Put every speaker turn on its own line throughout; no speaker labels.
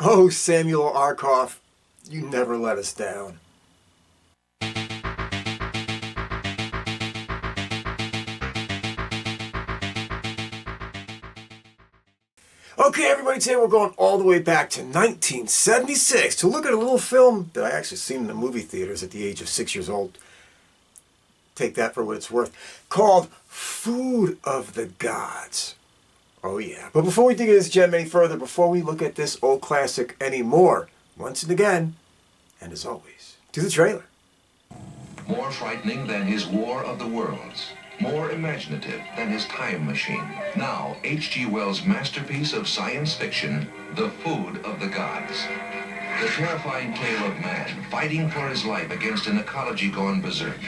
Oh, Samuel Arkoff, you never let us down. Okay, everybody, today we're going all the way back to 1976 to look at a little film that I actually seen in the movie theaters at the age of 6 years old. Take that for what it's worth. Called Food of the Gods. Oh yeah. But before we dig into this gem any further, before we look at this old classic anymore, once and again, and as always, to the trailer.
More frightening than his War of the Worlds. More imaginative than his Time Machine. Now, H.G. Wells' masterpiece of science fiction, The Food of the Gods. The terrifying tale of man fighting for his life against an ecology gone berserk.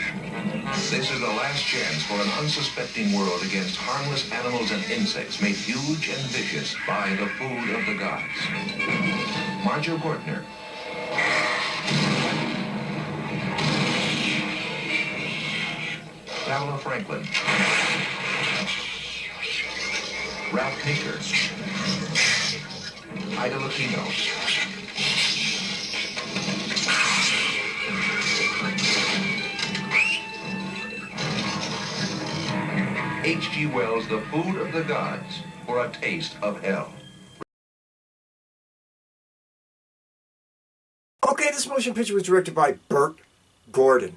This is the last chance for an unsuspecting world against harmless animals and insects made huge and vicious by the food of the gods. Marjoe Gortner. Pamela Franklin. Ralph Meeker. Lupino. H.G. Wells' The Food of the Gods, for a taste of hell.
Okay, this motion picture was directed by Bert Gordon.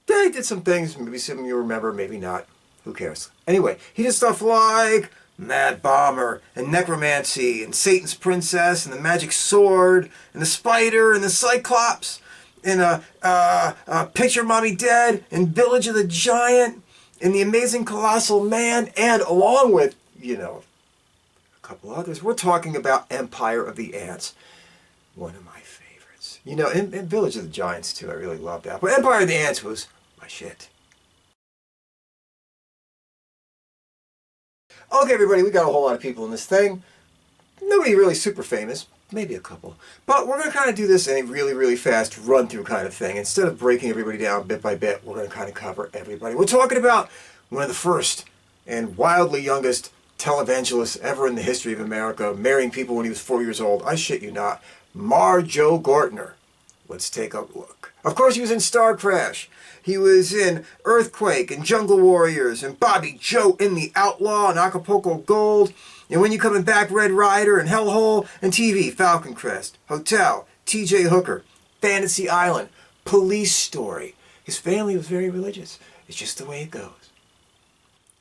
Yeah, he did some things, maybe some of you remember, maybe not. Who cares? Anyway, he did stuff like Mad Bomber, and Necromancy, and Satan's Princess, and the Magic Sword, and the Spider, and the Cyclops, and Picture Mommy Dead, and Village of the Giant, and The Amazing Colossal Man, and along with, a couple others, we're talking about Empire of the Ants. One of my favorites. And Village of the Giants, too. I really love that. But Empire of the Ants was my shit. Okay, everybody, we got a whole lot of people in this thing. Nobody really super famous. Maybe a couple. But we're going to kind of do this in a really, really fast run-through kind of thing. Instead of breaking everybody down bit by bit, we're going to kind of cover everybody. We're talking about one of the first and wildly youngest televangelists ever in the history of America, marrying people when he was 4 years old. I shit you not. Marjoe Gortner. Let's take a look. Of course, he was in Star Crash. He was in Earthquake and Jungle Warriors and Bobby Joe in The Outlaw and Acapulco Gold. And When You Coming Back, Red Rider and Hellhole and TV, Falcon Crest, Hotel, T.J. Hooker, Fantasy Island, Police Story. His family was very religious. It's just the way it goes.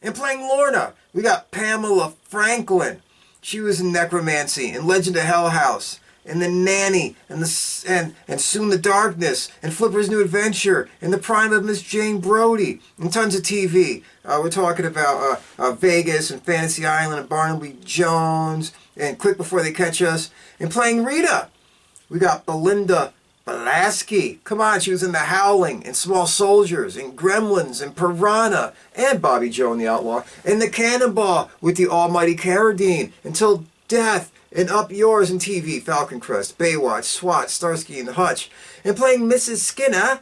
And playing Lorna, we got Pamela Franklin. She was in Necromancy and Legend of Hell House and The Nanny and Soon the Darkness and Flipper's New Adventure and The Prime of Miss Jane Brody and tons of TV. We're talking about Vegas and Fantasy Island and Barnaby Jones and Quick Before They Catch Us. And playing Rita, we got Belinda Balaski. Come on, she was in The Howling and Small Soldiers and Gremlins and Piranha and Bobby Joe and the Outlaw and The Cannonball with the almighty Carradine Until Death and Up Yours and TV, Falcon Crest, Baywatch, SWAT, Starsky and Hutch. And playing Mrs. Skinner,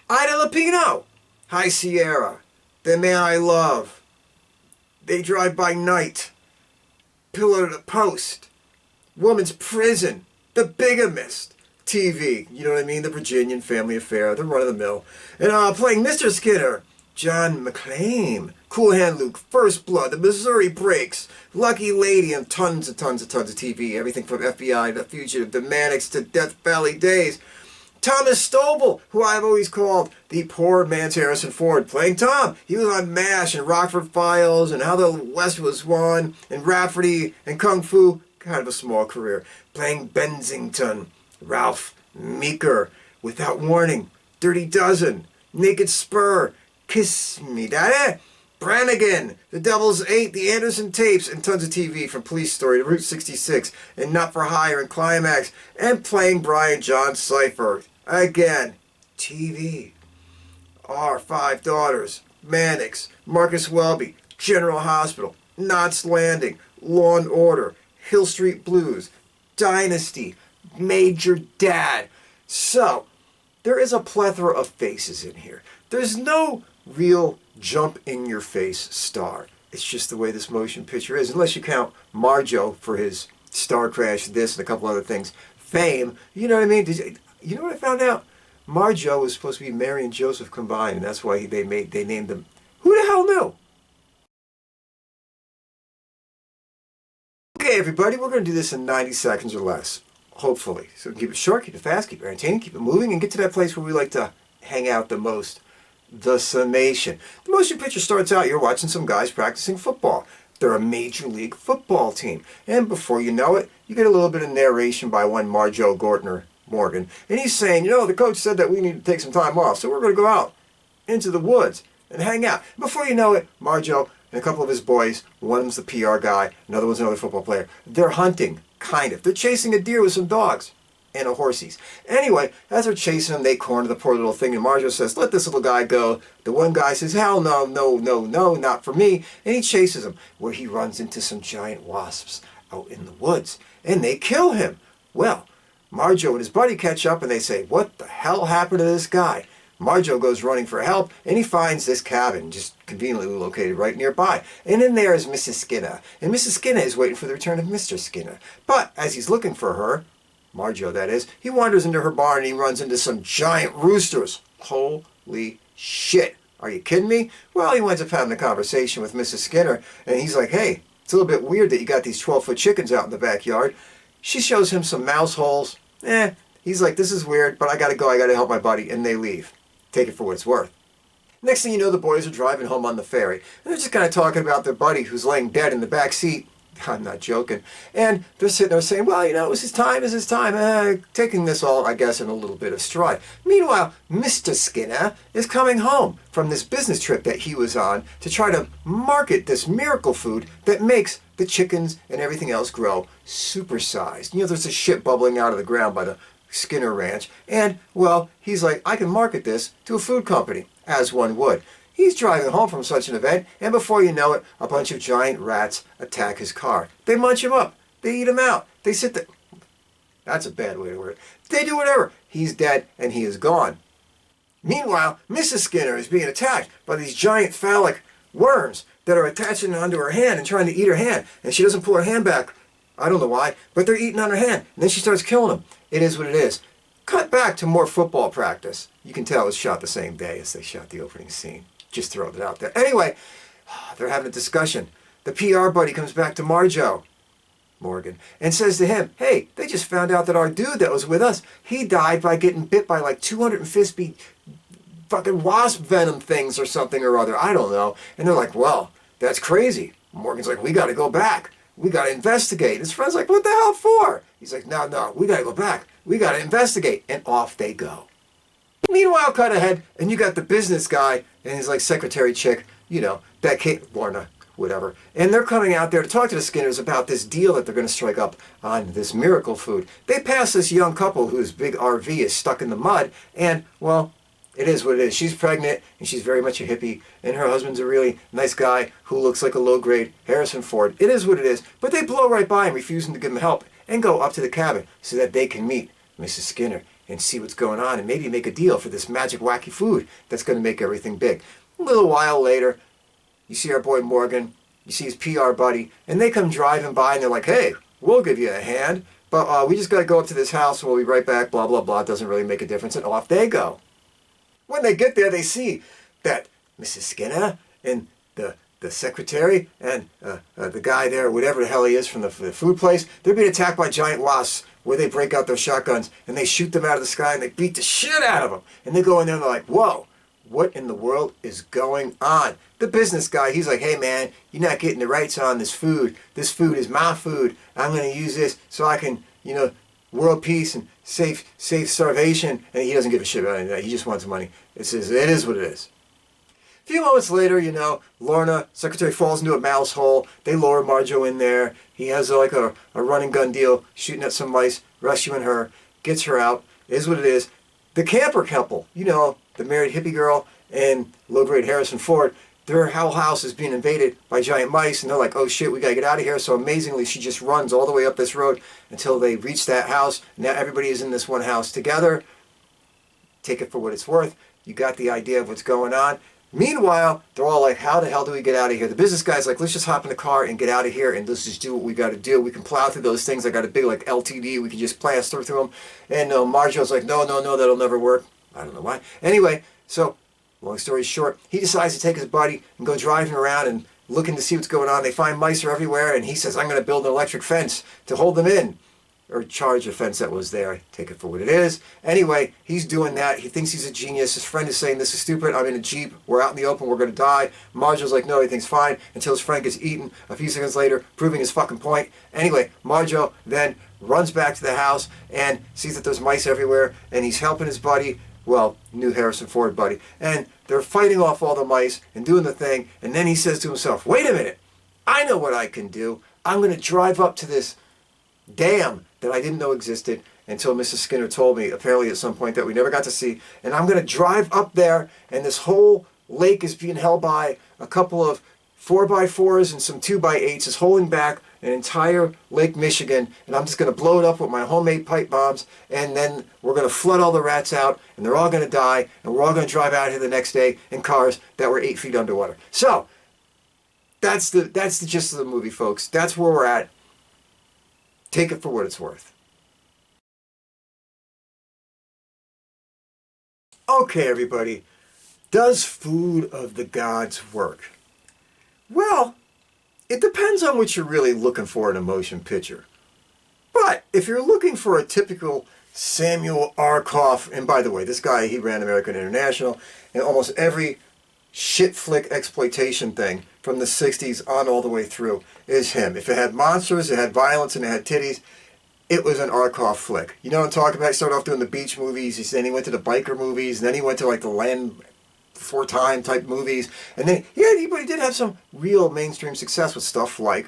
Ida Lupino, High Sierra, The Man I Love, They Drive by Night, Pillar to the Post, Woman's Prison, The Bigamist, TV, you know what I mean, The Virginian Family Affair, The Run-of-the-Mill. And playing Mr. Skinner, John McLiam, Cool Hand Luke, First Blood, The Missouri Breaks, Lucky Lady, and tons of TV. Everything from FBI to Fugitive to Mannix to Death Valley Days. Thomas Stovall, who I've always called the poor man's Harrison Ford, playing Tom. He was on MASH and Rockford Files and How the West Was Won and Rafferty and Kung Fu. Kind of a small career. Playing Bensington, Ralph Meeker, Without Warning, Dirty Dozen, Naked Spur, Kiss Me Daddy, Brannigan, The Devil's Eight, The Anderson Tapes, and tons of TV from Police Story to Route 66 and Not for Hire and Climax, and playing Brian Jon Cypher. Again, TV. Our Five Daughters, Mannix, Marcus Welby, General Hospital, Knots Landing, Law and Order, Hill Street Blues, Dynasty, Major Dad. So, there is a plethora of faces in here. There's no real jump-in-your-face star. It's just the way this motion picture is, unless you count Marjoe for his Star Crash, this, and a couple other things. Fame, you know what I mean? You know what I found out? Marjoe was supposed to be Mary and Joseph combined, and that's why they named them. Who the hell knew? Okay, everybody, we're going to do this in 90 seconds or less, hopefully. So keep it short, keep it fast, keep it entertaining, keep it moving, and get to that place where we like to hang out the most, the summation. The motion picture starts out, you're watching some guys practicing football. They're a Major League football team. And before you know it, you get a little bit of narration by one Marjoe Gortner Morgan. And he's saying, you know, the coach said that we need to take some time off, so we're going to go out into the woods and hang out. Before you know it, Marjoe and a couple of his boys, one's the PR guy, another one's another football player, they're hunting, kind of. They're chasing a deer with some dogs and a horsies. Anyway, as they're chasing him, they corner the poor little thing, and Marjoe says, let this little guy go. The one guy says, hell no, no, no, no, not for me. And he chases him, where he runs into some giant wasps out in the woods, and they kill him. Well, Marjoe and his buddy catch up, and they say, what the hell happened to this guy? Marjoe goes running for help, and he finds this cabin, just conveniently located right nearby. And in there is Mrs. Skinner. And Mrs. Skinner is waiting for the return of Mr. Skinner. But as he's looking for her, Marjoe that is, he wanders into her barn and he runs into some giant roosters. Holy shit. Are you kidding me? Well, he winds up having a conversation with Mrs. Skinner, and he's like, hey, it's a little bit weird that you got these 12-foot chickens out in the backyard. She shows him some mouse holes. He's like, this is weird, but I gotta go, I gotta help my buddy, and they leave. Take it for what it's worth. Next thing you know, the boys are driving home on the ferry, and they're just kind of talking about their buddy who's laying dead in the back seat. I'm not joking. And they're sitting there saying, well, you know, it's his time, taking this all, I guess, in a little bit of stride. Meanwhile, Mr. Skinner is coming home from this business trip that he was on to try to market this miracle food that makes the chickens and everything else grow supersized. You know, there's a shit bubbling out of the ground by the Skinner Ranch, and, well, he's like, I can market this to a food company, as one would. He's driving home from such an event, and before you know it, a bunch of giant rats attack his car. They munch him up. They eat him out. They sit there. That's a bad way to word it. They do whatever. He's dead, and he is gone. Meanwhile, Mrs. Skinner is being attacked by these giant phallic worms that are attaching onto her hand and trying to eat her hand, and she doesn't pull her hand back. I don't know why, but they're eating on her hand, and then she starts killing them. It is what it is. Cut back to more football practice. You can tell it was shot the same day as they shot the opening scene. Just throwing it out there. Anyway, they're having a discussion. The PR buddy comes back to Marjoe Morgan and says to him, hey, they just found out that our dude that was with us, he died by getting bit by like 250 fucking wasp venom things or something or other. I don't know. And they're like, well, that's crazy. Morgan's like, we got to go back. We got to investigate. His friend's like, what the hell for? He's like, no, we got to go back. We got to investigate. And off they go. Meanwhile, cut ahead, and you got the business guy and his like secretary chick, you know, that Lorna, whatever. And they're coming out there to talk to the Skinners about this deal that they're going to strike up on this miracle food. They pass this young couple whose big RV is stuck in the mud, and, well, it is what it is. She's pregnant, and she's very much a hippie, and her husband's a really nice guy who looks like a low-grade Harrison Ford. It is what it is, but they blow right by him, refusing to give him help, and go up to the cabin so that they can meet Mrs. Skinner and see what's going on and maybe make a deal for this magic wacky food that's going to make everything big. A little while later, you see our boy Morgan, you see his PR buddy, and they come driving by and they're like, hey, we'll give you a hand, but we just got to go up to this house and we'll be right back, blah, blah, blah. It doesn't really make a difference, and off they go. When they get there, they see that Mrs. Skinner and the secretary and the guy there, whatever the hell he is from the food place, they're being attacked by giant wasps where they break out their shotguns and they shoot them out of the sky and they beat the shit out of them. And they go in there and they're like, whoa, what in the world is going on? The business guy, he's like, hey man, you're not getting the rights on this food. This food is my food. I'm going to use this so I can, you know, world peace and save starvation. And he doesn't give a shit about any of that. He just wants money. It is what it is. A few moments later, you know, Lorna, secretary, falls into a mouse hole. They lower Marjoe in there. He has like a running gun deal, shooting at some mice, rescuing her, gets her out. It is what it is. The camper couple, you know, the married hippie girl and low-grade Harrison Ford, their whole house is being invaded by giant mice, and they're like, oh shit, we gotta get out of here. So amazingly, she just runs all the way up this road until they reach that house. Now everybody is in this one house together. Take it for what it's worth. You got the idea of what's going on. Meanwhile, they're all like, how the hell do we get out of here? The business guy's like, let's just hop in the car and get out of here and let's just do what we got to do. We can plow through those things. I got a big like LTD. We can just plaster through them. And Marjoe's like, no, that'll never work. I don't know why. Anyway, so long story short, he decides to take his buddy and go driving around and looking to see what's going on. They find mice are everywhere and he says, I'm going to build an electric fence to hold them in. Or charge the fence that was there. Take it for what it is. Anyway, he's doing that. He thinks he's a genius. His friend is saying, this is stupid. I'm in a Jeep. We're out in the open. We're going to die. Marjoe's like, no, everything's fine. Until his friend gets eaten a few seconds later, proving his fucking point. Anyway, Marjoe then runs back to the house and sees that there's mice everywhere. And he's helping his buddy, well, new Harrison Ford buddy. And they're fighting off all the mice and doing the thing. And then he says to himself, wait a minute. I know what I can do. I'm going to drive up to this dam that I didn't know existed until Mrs. Skinner told me, apparently at some point, that we never got to see. And I'm going to drive up there, and this whole lake is being held by a couple of 4x4s and some 2x8s is holding back an entire Lake Michigan, and I'm just going to blow it up with my homemade pipe bombs, and then we're going to flood all the rats out, and they're all going to die, and we're all going to drive out here the next day in cars that were 8 feet underwater. So, that's the gist of the movie, folks. That's where we're at. Take it for what it's worth. Okay, everybody. Does Food of the Gods work? Well, it depends on what you're really looking for in a motion picture. But if you're looking for a typical Samuel Arkoff, and by the way, this guy, he ran American International, and almost every shit flick exploitation thing from the 60s on all the way through is him. If it had monsters, it had violence, and it had titties, it was an Arkoff flick. You know what I'm talking about? He started off doing the beach movies, then he went to the biker movies, and then he went to like the Land Before Time type movies, and then, yeah, but he did have some real mainstream success with stuff like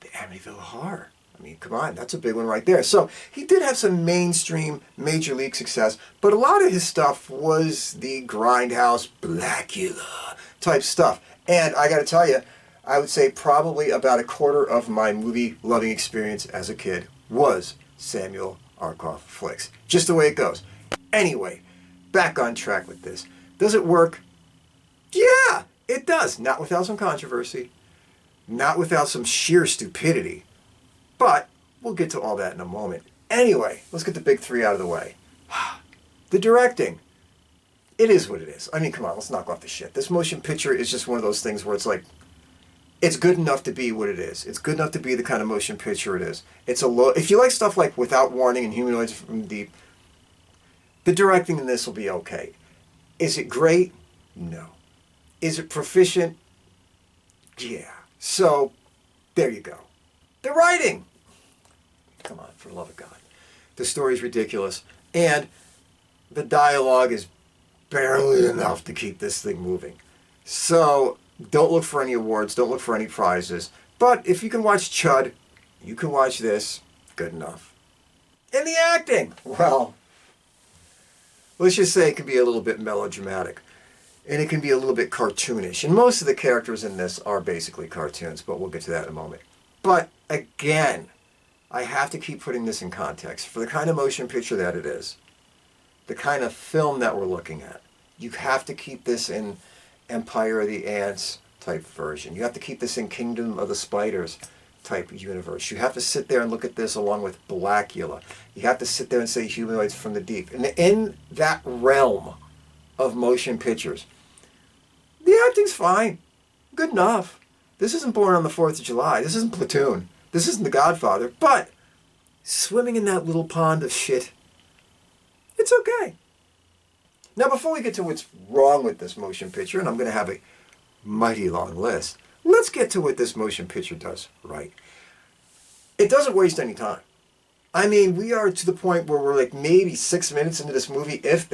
the Amityville Horror. I mean, come on, that's a big one right there. So he did have some mainstream major league success, but a lot of his stuff was the grindhouse Blackula type stuff. And I got to tell you, I would say probably about a quarter of my movie loving experience as a kid was Samuel Arkoff flicks. Just the way it goes. Anyway, back on track with this. Does it work? Yeah, it does. Not without some controversy. Not without some sheer stupidity. But we'll get to all that in a moment. Anyway, let's get the big three out of the way. The directing. It is what it is. I mean, come on, let's knock off the shit. This motion picture is just one of those things where it's like, it's good enough to be what it is. It's good enough to be the kind of motion picture it is. It's a low. If you like stuff like Without Warning and Humanoids from the Deep, the directing in this will be okay. Is it great? No. Is it proficient? Yeah. So, there you go. The writing. Come on, for the love of God. The story's ridiculous. And the dialogue is barely enough to keep this thing moving. So, don't look for any awards. Don't look for any prizes. But if you can watch Chud, you can watch this. Good enough. And the acting. Well, let's just say it can be a little bit melodramatic. And it can be a little bit cartoonish. And most of the characters in this are basically cartoons, but we'll get to that in a moment. But again, I have to keep putting this in context. For the kind of motion picture that it is, the kind of film that we're looking at, you have to keep this in Empire of the Ants type version. You have to keep this in Kingdom of the Spiders type universe. You have to sit there and look at this along with Blackula. You have to sit there and say Humanoids from the Deep. And in that realm of motion pictures, the acting's fine. Good enough. This isn't Born on the 4th of July. This isn't Platoon. This isn't The Godfather. But swimming in that little pond of shit, it's okay. Now, before we get to what's wrong with this motion picture, and I'm going to have a mighty long list, let's get to what this motion picture does right. It doesn't waste any time. I mean, we are to the point where we're like maybe 6 minutes into this movie, if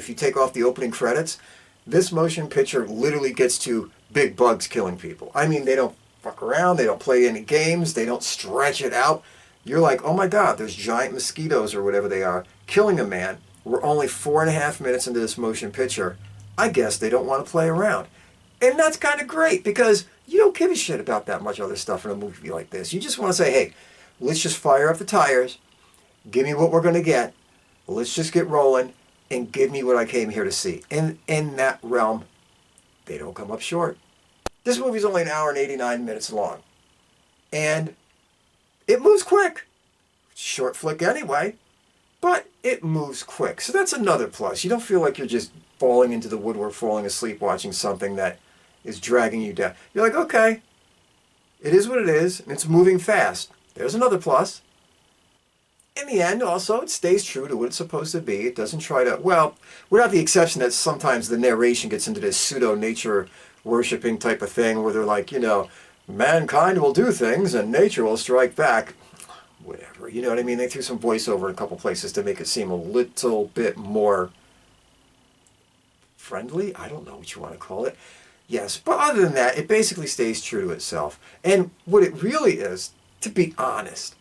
you take off the opening credits. This motion picture literally gets to big bugs killing people. I mean, they don't fuck around, they don't play any games, they don't stretch it out. You're like, oh my God, there's giant mosquitoes or whatever they are killing a man. We're only 4.5 minutes into this motion picture. I guess they don't want to play around. And that's kind of great because you don't give a shit about that much other stuff in a movie like this. You just want to say, hey, let's just fire up the tires. Give me what we're going to get. Let's just get rolling. and give me what I came here to see. And in that realm, they don't come up short. This movie's only an hour and 89 minutes long. And it moves quick. Short flick anyway, but it moves quick. So that's another plus. You don't feel like you're just falling into the woodwork, falling asleep watching something that is dragging you down. You're like, okay, it is what it is, and it's moving fast. There's another plus. In the end, also, it stays true to what it's supposed to be. It doesn't try to, well, without the exception that sometimes the narration gets into this pseudo-nature worshipping type of thing where they're like, you know, mankind will do things and nature will strike back. Whatever, you know what I mean? They threw some voiceover in a couple places to make it seem a little bit more friendly. I don't know what you want to call it. Yes, but other than that, it basically stays true to itself. And what it really is, to be honest,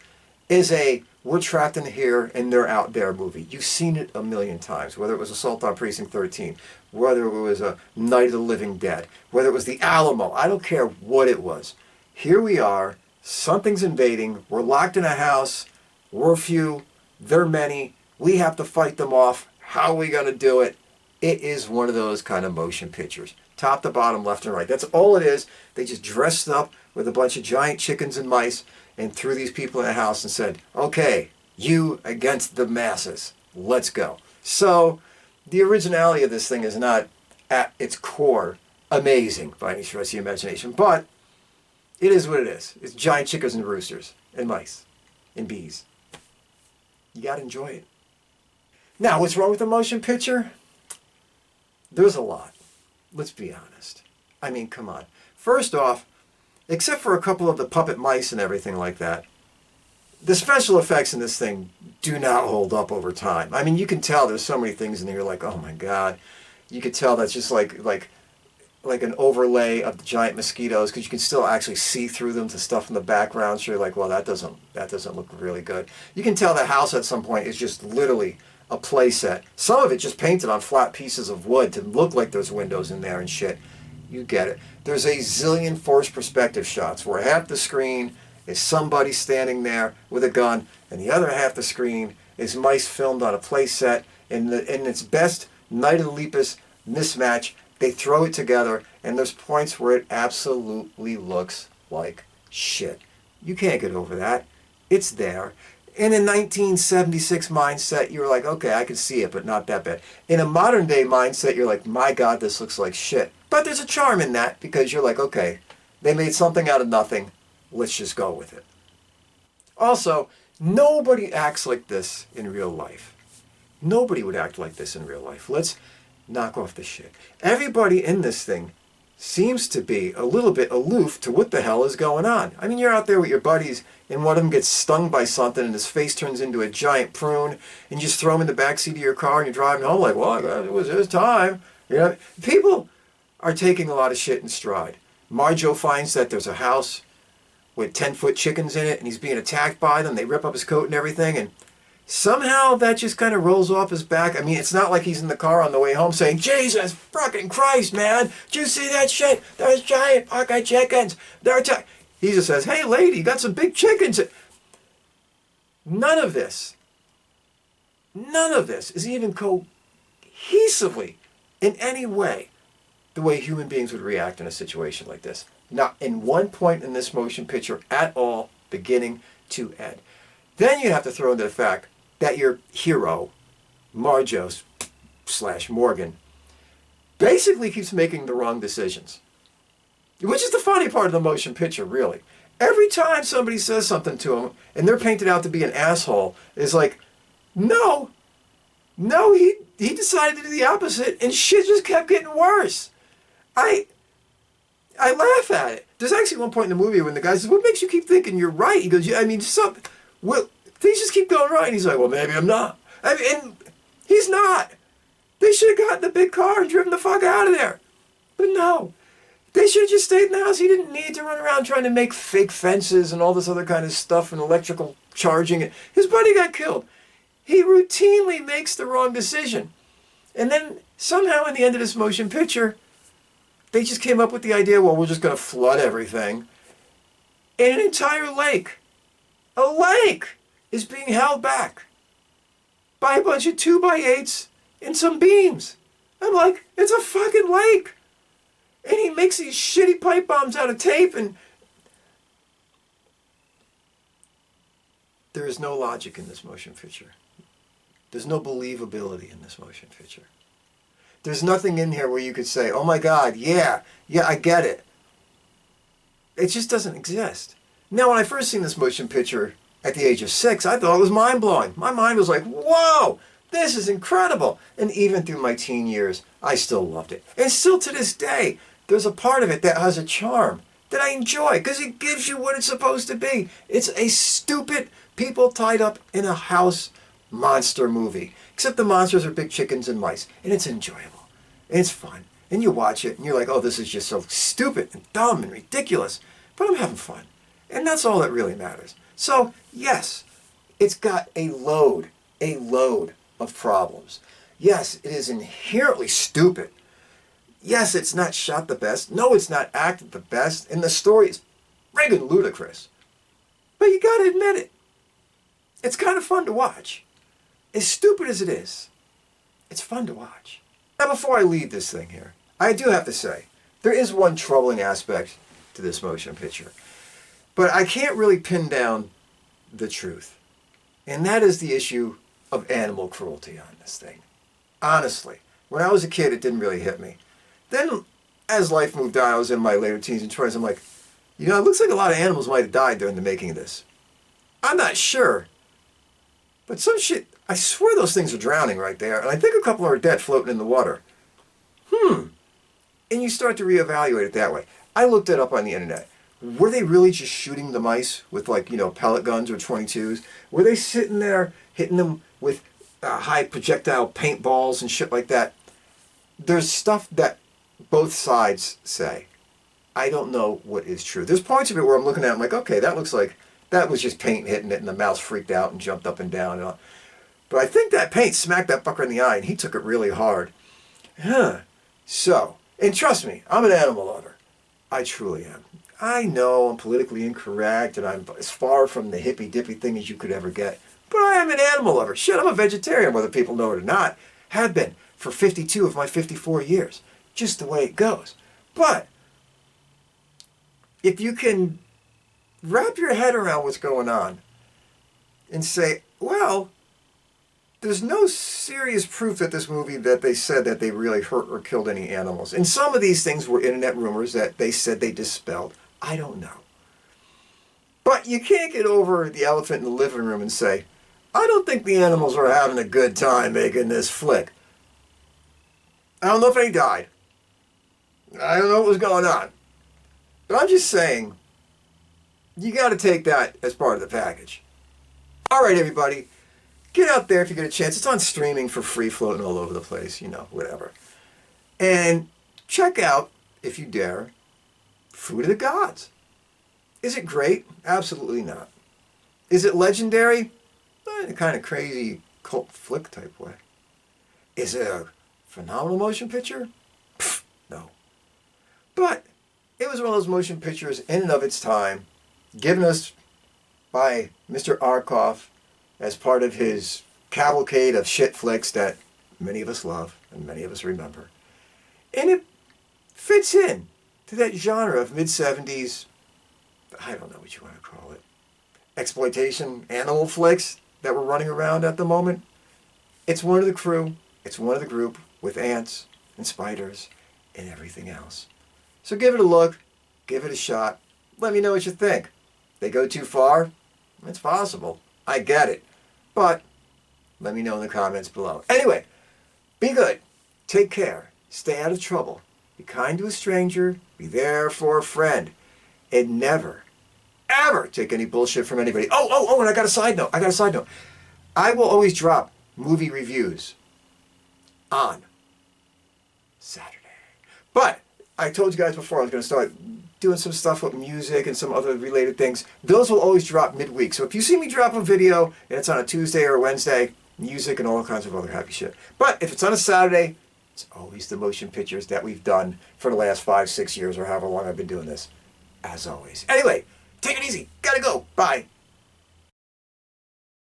is a we're trapped in here and they're out there movie. You've seen it a million times, whether it was Assault on Precinct 13, whether it was a Night of the Living Dead, whether it was the Alamo. I don't care what it was. Here we are. Something's invading. We're locked in a house. We're few. They're many. We have to fight them off. How are we going to do it? It is one of those kind of motion pictures. Top to bottom, left and right. That's all it is. They just dressed up with a bunch of giant chickens and mice and threw these people in a house and said, okay, you against the masses. Let's go. So the originality of this thing is not at its core amazing by any stretch of the imagination, but it is what it is. It's giant chickens and roosters and mice and bees. You got to enjoy it. Now, what's wrong with the motion picture? There's a lot. Let's be honest. I mean, come on. First off, except for a couple of the puppet mice and everything like that, the special effects in this thing do not hold up over time. I mean, you can tell there's so many things in there. You're like, oh my God. You could tell that's just like an overlay of the giant mosquitoes because you can still actually see through them to stuff in the background. So you're like, well, that doesn't look really good. You can tell the house at some point is just literally a play set. Some of it just painted on flat pieces of wood to look like there's windows in there and shit. You get it. There's a zillion forced perspective shots where half the screen is somebody standing there with a gun and the other half the screen is mice filmed on a play set in its best Night of the Lepus mismatch. They throw it together and there's points where it absolutely looks like shit. You can't get over that. It's there. In a 1976 mindset, you're like, okay, I can see it, but not that bad. In a modern day mindset, you're like, my God, this looks like shit. But there's a charm in that because you're like, okay, they made something out of nothing. Let's just go with it. Also, nobody acts like this in real life. Nobody would act like this in real life. Let's knock off the shit. Everybody in this thing seems to be a little bit aloof to what the hell is going on. I mean, you're out there with your buddies and one of them gets stung by something and his face turns into a giant prune and you just throw him in the backseat of your car and you're driving home like, well, it was his time. You know, people are taking a lot of shit in stride. Marjoe finds that there's a house with 10-foot chickens in it and he's being attacked by them. They rip up his coat and everything and somehow that just kind of rolls off his back. I mean, it's not like he's in the car on the way home saying, Jesus fucking Christ, man. Did you see that shit? There's giant fucking chickens. He just says, hey, lady, you got some big chickens. None of this is even cohesively in any way the way human beings would react in a situation like this. Not in one point in this motion picture at all, beginning to end. Then you have to throw into the fact that your hero, Marjoe / Morgan, basically keeps making the wrong decisions. Which is the funny part of the motion picture, really. Every time somebody says something to him and they're painted out to be an asshole, it's like, no, he decided to do the opposite and shit just kept getting worse. I laugh at it. There's actually one point in the movie when the guy says, what makes you keep thinking you're right? He goes, yeah, I mean, well, things just keep going right. And he's like, well, maybe I'm not. I mean, and he's not. They should have gotten the big car and driven the fuck out of there. But no. They should have just stayed in the house. He didn't need to run around trying to make fake fences and all this other kind of stuff and electrical charging. His buddy got killed. He routinely makes the wrong decision. And then somehow in the end of this motion picture, they just came up with the idea, well, we're just going to flood everything. And an entire lake, a lake, is being held back by a bunch of 2x8s in some beams. I'm like, it's a fucking lake. And he makes these shitty pipe bombs out of tape, and there is no logic in this motion picture. There's no believability in this motion picture. There's nothing in here where you could say, oh my God, yeah, I get it. It just doesn't exist. Now, when I first seen this motion picture at the age of 6, I thought it was mind-blowing. My mind was like, whoa, this is incredible. And even through my teen years, I still loved it. And still to this day, there's a part of it that has a charm that I enjoy because it gives you what it's supposed to be. It's a stupid people tied up in a house monster movie. Except the monsters are big chickens and mice. And it's enjoyable. And it's fun. And you watch it and you're like, oh, this is just so stupid and dumb and ridiculous. But I'm having fun. And that's all that really matters. So, yes, it's got a load of problems. Yes, it is inherently stupid. Yes, it's not shot the best. No, it's not acted the best. And the story is friggin' ludicrous. But you gotta admit it. It's kind of fun to watch. As stupid as it is, it's fun to watch. Now, before I leave this thing here, I do have to say, there is one troubling aspect to this motion picture. But I can't really pin down the truth. And that is the issue of animal cruelty on this thing. Honestly, when I was a kid, it didn't really hit me. Then, as life moved on, I was in my later teens and 20s, I'm like, you know, it looks like a lot of animals might have died during the making of this. I'm not sure. But some shit, I swear those things are drowning right there. And I think a couple are dead floating in the water. And you start to reevaluate it that way. I looked it up on the internet. Were they really just shooting the mice with, like, you know, pellet guns or 22s? Were they sitting there hitting them with high projectile paintballs and shit like that? There's stuff that both sides say. I don't know what is true. There's points of it where I'm looking at it, I'm like, okay, that looks like that was just paint hitting it and the mouse freaked out and jumped up and down. And all. But I think that paint smacked that fucker in the eye and he took it really hard. So, and trust me, I'm an animal lover. I truly am. I know I'm politically incorrect and I'm as far from the hippy-dippy thing as you could ever get. But I am an animal lover. Shit, I'm a vegetarian, whether people know it or not. Have been for 52 of my 54 years. Just the way it goes. But if you can wrap your head around what's going on and say, well, there's no serious proof that this movie that they said that they really hurt or killed any animals. And some of these things were internet rumors that they said they dispelled. I don't know. But you can't get over the elephant in the living room and say, I don't think the animals are having a good time making this flick. I don't know if any died. I don't know what was going on. But I'm just saying, you got to take that as part of the package. All right, everybody. Get out there if you get a chance. It's on streaming for free, floating all over the place, you know, whatever. And check out, if you dare, Food of the Gods. Is it great? Absolutely not. Is it legendary? In a kind of crazy cult flick type way. Is it a phenomenal motion picture? Pfft, no. But it was one of those motion pictures in and of its time, given us by Mr. Arkoff as part of his cavalcade of shit flicks that many of us love and many of us remember. And it fits in to that genre of mid-70s, I don't know what you want to call it, exploitation animal flicks that were running around at the moment. It's one of the crew, it's one of the group with ants and spiders and everything else. So give it a look, give it a shot, let me know what you think. They go too far? It's possible. I get it. But let me know in the comments below. Anyway, be good. Take care. Stay out of trouble. Be kind to a stranger. Be there for a friend. And never, ever take any bullshit from anybody. Oh, and I got a side note. I will always drop movie reviews on Saturday. But I told you guys before I was going to start doing some stuff with music and some other related things. Those will always drop midweek. So if you see me drop a video and it's on a Tuesday or a Wednesday, music and all kinds of other happy shit. But if it's on a Saturday, it's always the motion pictures that we've done for the last 5, 6 years or however long I've been doing this. As always. Anyway, take it easy. Gotta go. Bye.